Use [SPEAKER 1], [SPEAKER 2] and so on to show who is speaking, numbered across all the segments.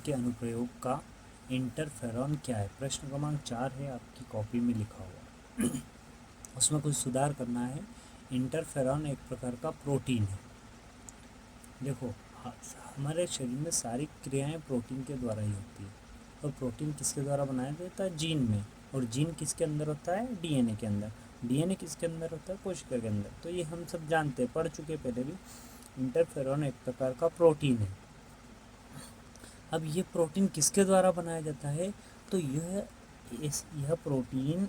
[SPEAKER 1] के अनुप्रयोग का इंटरफेरॉन क्या है। प्रश्न क्रमांक 4 है, आपकी कॉपी में लिखा हुआ। उसमें कुछ सुधार करना है। इंटरफेरॉन एक प्रकार का प्रोटीन है। देखो, हमारे शरीर में सारी क्रियाएं प्रोटीन के द्वारा ही होती है। और प्रोटीन किसके द्वारा बनाया जाता है? जीन में। और जीन किसके अंदर होता है? डीएनए के अंदर। डीएनए किसके अंदर होता है? कोशिका के अंदर। तो ये हम सब जानते हैं, पढ़ चुके पहले भी। इंटरफेरॉन एक प्रकार का प्रोटीन है। अब ये प्रोटीन किसके द्वारा बनाया जाता है? तो यह प्रोटीन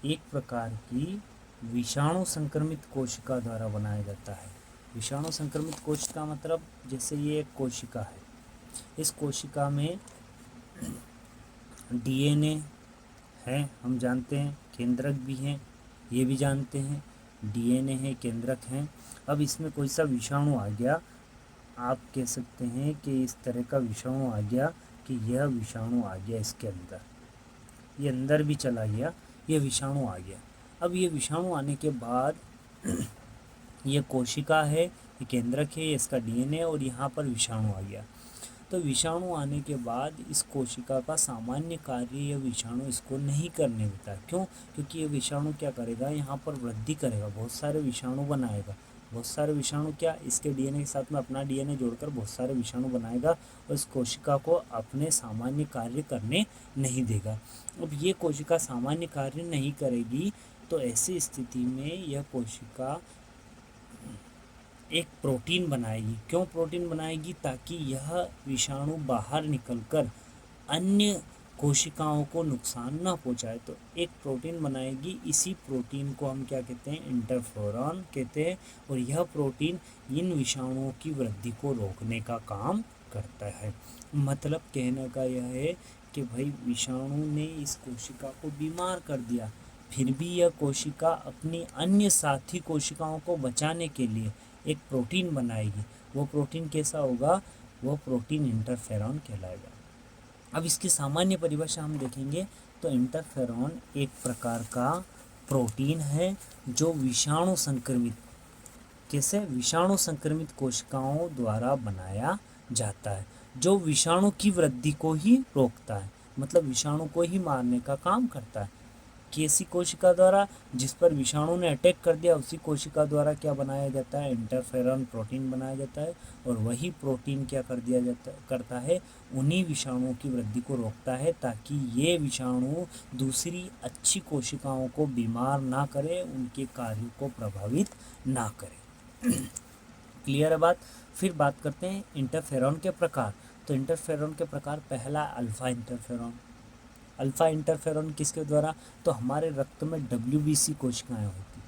[SPEAKER 1] एक प्रकार की विषाणु संक्रमित कोशिका द्वारा बनाया जाता है। विषाणु संक्रमित कोशिका मतलब जैसे ये एक कोशिका है, इस कोशिका में डीएनए है, हम जानते हैं, केंद्रक भी हैं, ये भी जानते हैं, डीएनए है, केंद्रक हैं। अब इसमें कोई सा विषाणु आ गया, आप कह सकते हैं कि इस तरह का विषाणु आ गया कि यह विषाणु आ गया इसके अंदर, ये अंदर भी चला गया, ये विषाणु आ गया। अब ये विषाणु आने के बाद ये कोशिका है, ये केंद्रक है, इसका डीएनए, और यहाँ पर विषाणु आ गया। तो विषाणु आने के बाद इस कोशिका का सामान्य कार्य यह विषाणु इसको नहीं करने देता। क्यों? क्योंकि ये विषाणु क्या करेगा, यहाँ पर वृद्धि करेगा, बहुत सारे विषाणु बनाएगा। बहुत सारे विषाणु क्या, इसके डीएनए के साथ में अपना डीएनए जोड़कर बहुत सारे विषाणु बनाएगा और इस कोशिका को अपने सामान्य कार्य करने नहीं देगा। अब ये कोशिका सामान्य कार्य नहीं करेगी तो ऐसी स्थिति में यह कोशिका एक प्रोटीन बनाएगी। क्यों प्रोटीन बनाएगी? ताकि यह विषाणु बाहर निकलकर अन्य कोशिकाओं को नुकसान न पहुंचाए। तो एक प्रोटीन बनाएगी, इसी प्रोटीन को हम क्या कहते हैं? इंटरफेरॉन कहते हैं। और यह प्रोटीन इन विषाणुओं की वृद्धि को रोकने का काम करता है। मतलब कहने का यह है कि भाई विषाणु ने इस कोशिका को बीमार कर दिया, फिर भी यह कोशिका अपनी अन्य साथी कोशिकाओं को बचाने के लिए एक प्रोटीन बनाएगी। वो प्रोटीन कैसा होगा? वो प्रोटीन इंटरफेरॉन कहलाएगा। अब इसकी सामान्य परिभाषा हम देखेंगे तो इंटरफेरॉन एक प्रकार का प्रोटीन है जो विषाणु संक्रमित, कैसे? विषाणु संक्रमित कोशिकाओं द्वारा बनाया जाता है, जो विषाणु की वृद्धि को ही रोकता है, मतलब विषाणु को ही मारने का काम करता है। कैसी कोशिका द्वारा? जिस पर विषाणु ने अटैक कर दिया उसी कोशिका द्वारा क्या बनाया जाता है? इंटरफेरॉन प्रोटीन बनाया जाता है। और वही प्रोटीन क्या करता है? उन्हीं विषाणुओं की वृद्धि को रोकता है ताकि ये विषाणु दूसरी अच्छी कोशिकाओं को बीमार ना करे, उनके कार्यों को प्रभावित ना करे। क्लियर है बात? फिर बात करते हैं इंटरफेरॉन के प्रकार। तो इंटरफेरॉन के प्रकार, पहला अल्फा इंटरफेरॉन। अल्फा इंटरफेरॉन किसके द्वारा? तो हमारे रक्त में WBC कोशिकाएं होती।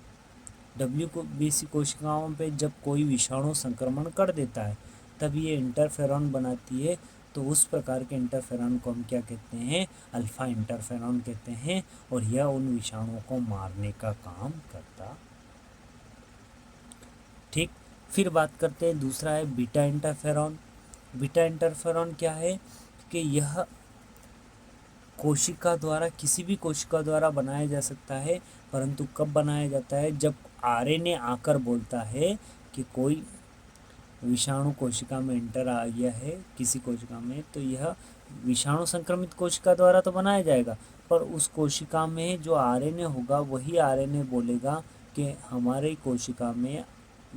[SPEAKER 1] WBC कोशिकाओं पे जब कोई विषाणु संक्रमण कर देता है तब ये इंटरफेरॉन बनाती है। तो उस प्रकार के इंटरफेरॉन को हम क्या कहते हैं? अल्फा इंटरफेरॉन कहते हैं। और यह उन विषाणुओं को मारने का काम करता। ठीक, फिर बात करते हैं, दूसरा है बीटा इंटरफेरॉन। बीटा इंटरफेरॉन क्या है कि यह कोशिका द्वारा, किसी भी कोशिका द्वारा बनाया जा सकता है, परंतु कब बनाया जाता है? जब आरएनए आकर बोलता है कि कोई विषाणु कोशिका में इंटर आ गया है किसी कोशिका में, तो यह विषाणु संक्रमित कोशिका द्वारा तो बनाया जाएगा, पर उस कोशिका में जो आरएनए होगा वही आरएनए बोलेगा कि हमारे कोशिका में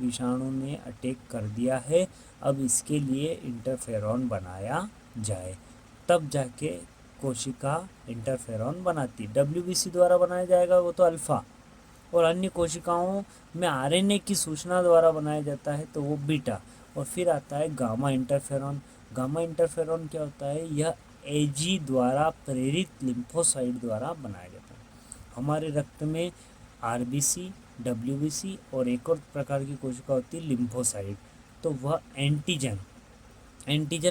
[SPEAKER 1] विषाणु ने अटैक कर दिया है, अब इसके लिए इंटरफेरॉन बनाया जाए। तब जाके कोशिका इंटरफेरॉन बनाती। WBC द्वारा बनाया जाएगा वो तो अल्फा, और अन्य कोशिकाओं में आरएनए की सूचना द्वारा बनाया जाता है तो वो बीटा। और फिर आता है गामा इंटरफेरॉन। गामा इंटरफेरॉन क्या होता है? यह AG द्वारा प्रेरित लिम्फोसाइट द्वारा बनाया जाता है। हमारे रक्त में RBC, WBC और एक और प्रकार की कोशिका होती है लिम्फोसाइट। तो वह एंटीजन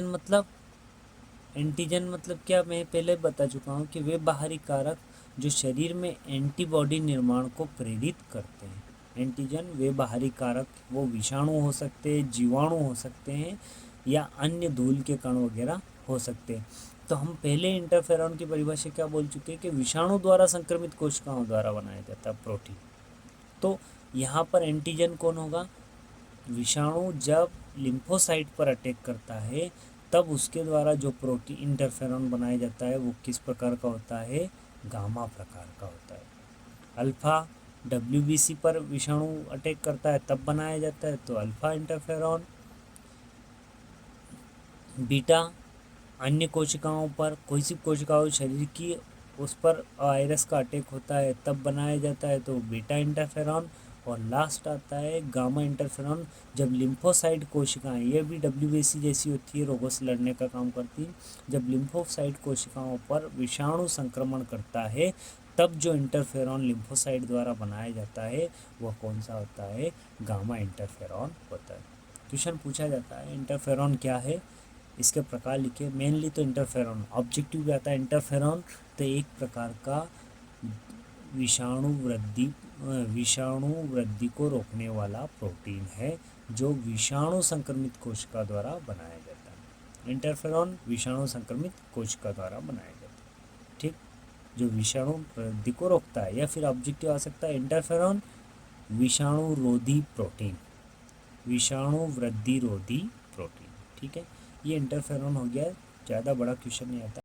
[SPEAKER 1] मतलब क्या, मैं पहले बता चुका हूँ कि वे बाहरी कारक जो शरीर में एंटीबॉडी निर्माण को प्रेरित करते हैं। एंटीजन वे बाहरी कारक, वो विषाणु हो सकते हैं, जीवाणु हो सकते हैं, या अन्य धूल के कण वगैरह हो सकते हैं। तो हम पहले इंटरफेरॉन की परिभाषा क्या बोल चुके हैं कि विषाणु द्वारा संक्रमित कोशिकाओं द्वारा बनाया जाता है प्रोटीन। तो यहाँ पर एंटीजन कौन होगा? विषाणु जब लिम्फोसाइट पर अटैक करता है तब उसके द्वारा जो प्रोटीन इंटरफेरॉन बनाया जाता है वो किस प्रकार का होता है, गामा प्रकार का होता है। अल्फा WBC पर विषाणु अटैक करता है तब बनाया जाता है तो अल्फा इंटरफेरॉन। बीटा अन्य कोशिकाओं पर, कोई सी कोशिकाओं शरीर की उस पर वायरस का अटैक होता है तब बनाया जाता है तो बीटा इंटरफेरॉन। और लास्ट आता है गामा इंटरफेरॉन, जब लिम्फोसाइट कोशिकाएं, ये भी WBC जैसी होती है, रोगों से लड़ने का काम करती है। जब लिम्फोसाइट कोशिकाओं पर विषाणु संक्रमण करता है तब जो इंटरफेरॉन लिम्फोसाइट द्वारा बनाया जाता है वह कौन सा होता है, गामा इंटरफेरॉन होता है। क्वेश्चन पूछा जाता है इंटरफेरॉन क्या है, इसके प्रकार लिखे। मेनली तो इंटरफेरॉन ऑब्जेक्टिव भी आता है। इंटरफेरॉन तो एक प्रकार का विषाणु वृद्धि को रोकने वाला प्रोटीन है जो विषाणु संक्रमित कोशिका द्वारा बनाया जाता है। इंटरफेरॉन विषाणु संक्रमित कोशिका द्वारा बनाया जाता है, ठीक, जो विषाणु वृद्धि को रोकता है। या फिर ऑब्जेक्टिव आ सकता है इंटरफेरॉन विषाणु रोधी प्रोटीन, विषाणु वृद्धि रोधी प्रोटीन, ठीक है। ये इंटरफेरॉन हो गया, ज़्यादा बड़ा क्वेश्चन नहीं आता।